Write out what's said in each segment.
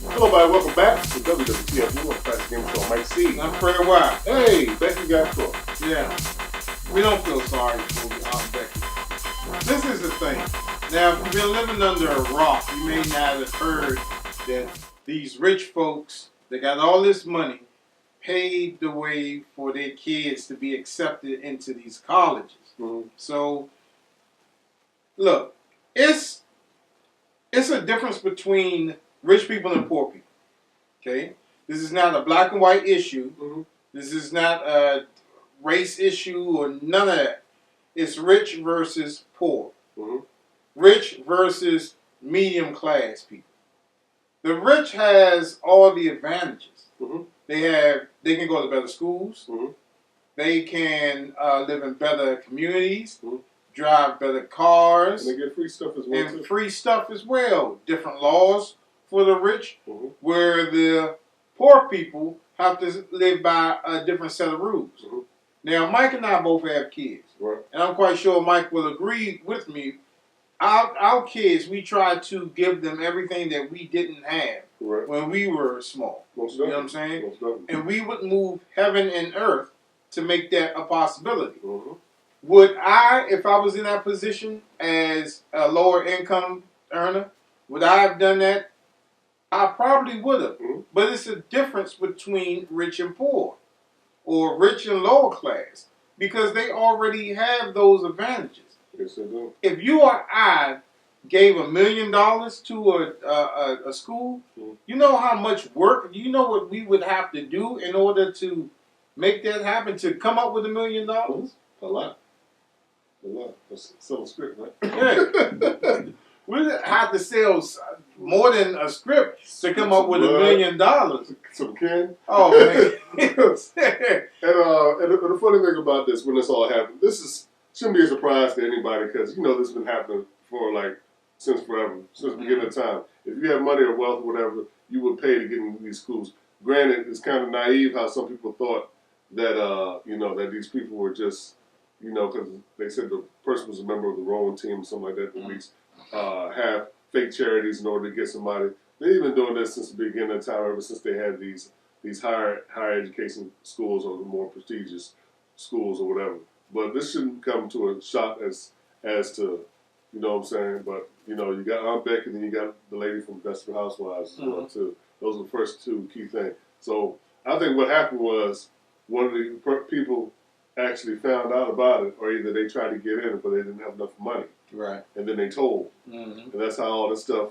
Hello, everybody. Welcome back to WWTF. We're Classic Game Show. Mike C. I'm Fred Wild. Hey, Becky got caught. Yeah. We don't feel sorry for Becky. This is the thing. Now, if you've been living under a rock, you may not have heard that these rich folks that got all this money paved the way for their kids to be accepted into these colleges. Mm-hmm. So, look, it's a difference between rich people and poor people. Okay? This is not a black and white issue. Mm-hmm. This is not a race issue or none of that. It's rich versus poor. Mm-hmm. Rich versus medium class people. The rich has all the advantages. Mm-hmm. They can go to better schools. Mm-hmm. They can live in better communities. Mm-hmm. Drive better cars. And they get free stuff as well. And free stuff as well. Different laws for the rich, mm-hmm. where the poor people have to live by a different set of rules. Mm-hmm. Now, Mike and I both have kids. Right. And I'm quite sure Mike will agree with me. Our kids, we try to give them everything that we didn't have when we were small. Most you know what I'm saying? Most definitely. And we would move heaven and earth to make that a possibility. Mm-hmm. Would I, if I was in that position as a lower income earner, would I have done that? I probably would have. Mm-hmm. But it's a difference between rich and poor, or rich and lower class, because they already have those advantages. Yes, they do. If you or I gave $1 million to a school, mm-hmm. you know how much work, you know what we would have to do in order to make that happen, to come up with $1 million? Mm-hmm. A lot. A lot. That's sell a script, right? Yeah. We have to sell more than a script to come up with $1 million. Some can. Oh, man. And the funny thing about this, when this all happened, shouldn't be a surprise to anybody, because this has been happening for since forever, since the beginning of time. If you have money or wealth or whatever, you would pay to get into these schools. Granted, it's kind of naive how some people thought that that these people were just because they said the person was a member of the rowing team or something like that. At least have fake charities in order to get somebody. They've been doing this since the beginning of time, ever since they had these higher education schools or the more prestigious schools or whatever. But this shouldn't come to a shock as to, you know what I'm saying? But, you got Aunt Becky and then you got the lady from Desperate Housewives as well, too. Those are the first two key things. So I think what happened was one of the people actually found out about it, or either they tried to get in, but they didn't have enough money. Right. And then they told. Mm-hmm. And that's how all this stuff,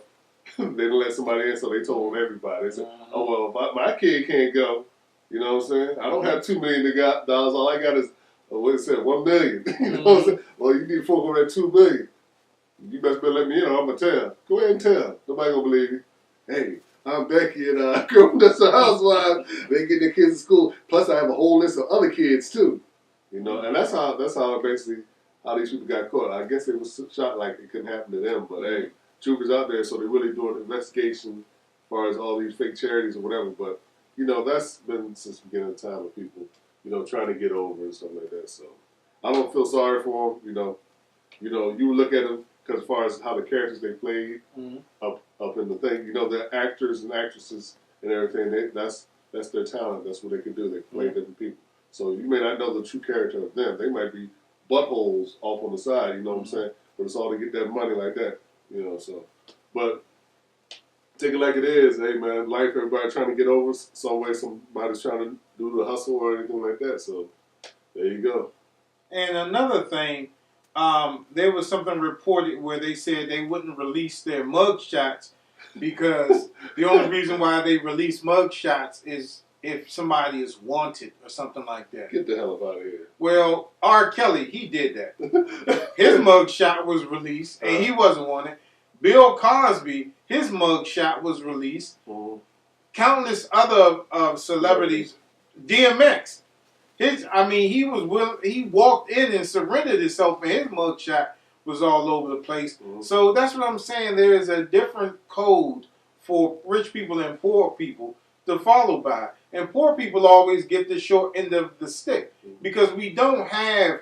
they didn't let somebody in, so they told everybody. They said, oh, well, if my kid can't go, you know what I'm saying? I don't have $2 million. All I got is, what it said, $1 million. You know what I'm saying? Well, you need to focus on that $2 million. You best better let me in, or I'm going to tell. Go ahead and tell. Nobody going to believe you. Hey, I'm Becky and girl from Desperate Housewives. They get their kids to school. Plus, I have a whole list of other kids, too. And that's how basically how these people got caught. I guess they was shot like it couldn't happen to them, but hey, truth is out there, so they're really doing an investigation as far as all these fake charities or whatever. But that's been since the beginning of time of people, trying to get over and stuff like that. So I don't feel sorry for them. You look at them because as far as how the characters they played up in the thing, the actors and actresses and everything, that's their talent. That's what they can do. They play different people. So you may not know the true character of them. They might be buttholes off on the side, you know what I'm saying? But it's all to get that money like that, so. But take it like it is, hey man, life, everybody trying to get over some way, somebody's trying to do the hustle or anything like that. So there you go. And another thing, there was something reported where they said they wouldn't release their mug shots because the only reason why they release mug shots is if somebody is wanted or something like that. Get the hell up out of here. Well, R. Kelly, he did that. His mug shot was released, and he wasn't wanted. Bill Cosby, his mug shot was released. Countless other celebrities. DMX, he walked in and surrendered himself, and his mug shot was all over the place. So that's what I'm saying. There is a different code for rich people and poor people to follow by. And poor people always get the short end of the stick because we don't have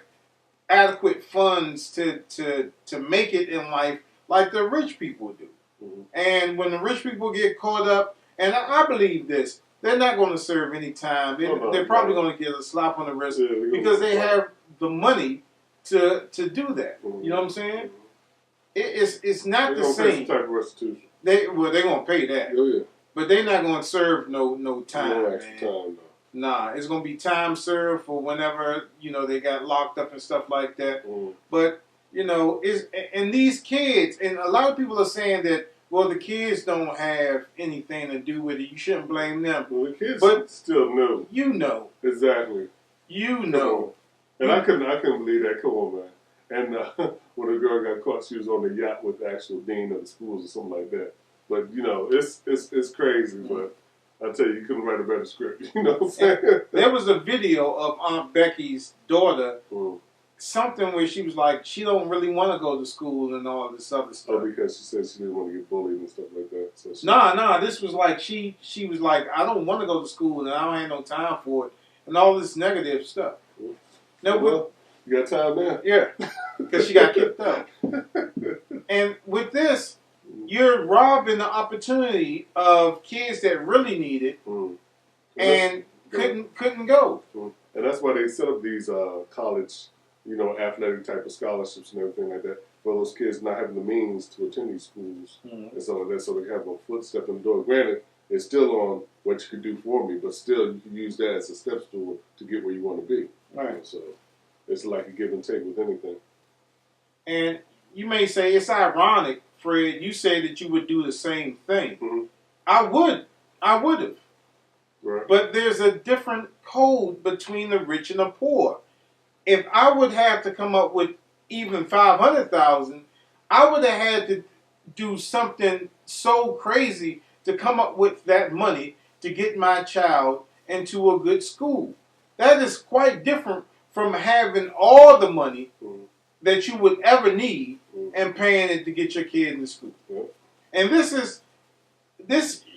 adequate funds to make it in life like the rich people do. Mm-hmm. And when the rich people get caught up, and I believe this, they're not going to serve any time. They're probably going to get a slap on the wrist because they have the money to do that. Mm-hmm. You know what I'm saying? It's not the same. same. Type of restitution. They're going to pay that. Oh, yeah. But they're not going to serve no time, no man. extra time, Nah, it's going to be time served for whenever, they got locked up and stuff like that. Mm. But, and these kids, and a lot of people are saying that, well, the kids don't have anything to do with it. You shouldn't blame them. Well, the kids but still know. You know. Exactly. You know. And I couldn't believe that. Come on, man. And when a girl got caught, she was on the yacht with the actual dean of the schools or something like that. But, it's crazy. But I tell you couldn't write a better script. You know what I'm saying? There was a video of Aunt Becky's daughter, Mm. something where she was like, she don't really want to go to school and all this other stuff. Oh, because she said she didn't want to get bullied and stuff like that. So Nah, this was like, she was like, I don't want to go to school and I don't have no time for it. And all this negative stuff. Mm. Now, well, you got time now? Yeah, because she got kicked out. And with this, you're robbing the opportunity of kids that really need it and couldn't go. And that's why they set up these college, athletic type of scholarships and everything like that for those kids not having the means to attend these schools and stuff like that, so they have a footstep in the door. Granted, it's still on what you could do for me, but still you can use that as a step stool to get where you want to be. Right. So it's like a give and take with anything. And you may say it's ironic, Fred. You say that you would do the same thing. Mm-hmm. I would have. Right. But there's a different code between the rich and the poor. If I would have to come up with even $500,000, I would have had to do something so crazy to come up with that money to get my child into a good school. That is quite different from having all the money that you would ever need and paying it to get your kid into school. And this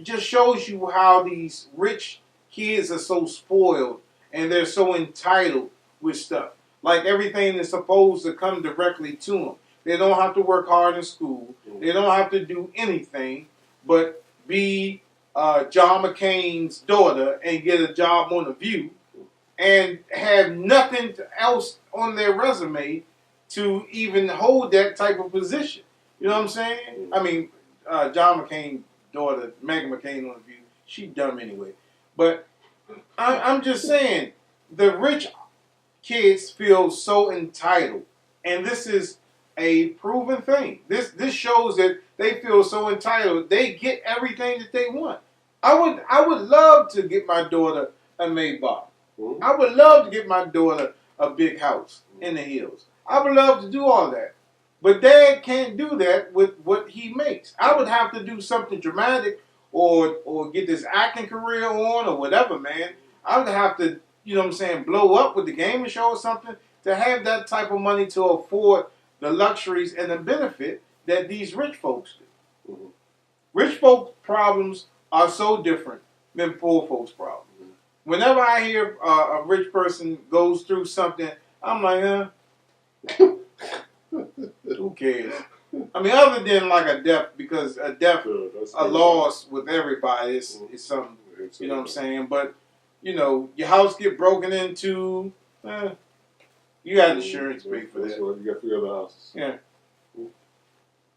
just shows you how these rich kids are so spoiled and they're so entitled with stuff. Like everything is supposed to come directly to them. They don't have to work hard in school. They don't have to do anything but be John McCain's daughter and get a job on The View and have nothing else on their resume to even hold that type of position. You know what I'm saying? I mean, John McCain's daughter, Megan McCain on The View, she dumb anyway. But I'm just saying, the rich kids feel so entitled. And this is a proven thing. This shows that they feel so entitled. They get everything that they want. I would love to get my daughter a Maybach. I would love to get my daughter a big house in the hills. I would love to do all that. But Dad can't do that with what he makes. I would have to do something dramatic or get this acting career on or whatever, man. I would have to, blow up with the gaming show or something to have that type of money to afford the luxuries and the benefit that these rich folks do. Rich folks' problems are so different than poor folks' problems. Whenever I hear a rich person goes through something, I'm like, who cares? I mean, other than like a death, because a death, a loss with everybody is something, you know what I'm saying? But, your house get broken into, you got insurance to pay for that. You got 3 other houses. Yeah.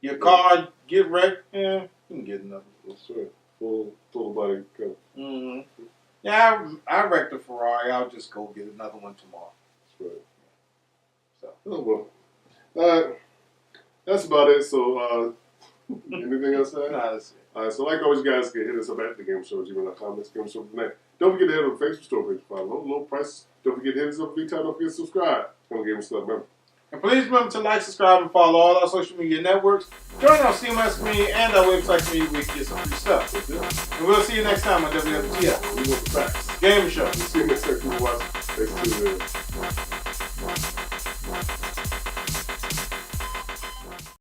Your car get wrecked, you can get another. That's right. Full body cover. Mm-hmm. Yeah, I wrecked a Ferrari. I'll just go get another one tomorrow. That's right. So. Oh, well. That's about it. So, anything else to add? Nah, that's it. All right, so like always, guys, can hit us up at the Game Show. You in the comments, Game Show tonight. Don't forget to hit up the Facebook store page for low prices. Don't forget to hit us up vTime. Don't forget to subscribe. Come Game Stuff, remember. And please remember to like, subscribe, and follow all our social media networks. Join our CMS community and our website community where you can get some free stuff. And we'll see you next time on WWTF. We want the facts. Game Show. See you next time. Watch. Thanks for tuning in.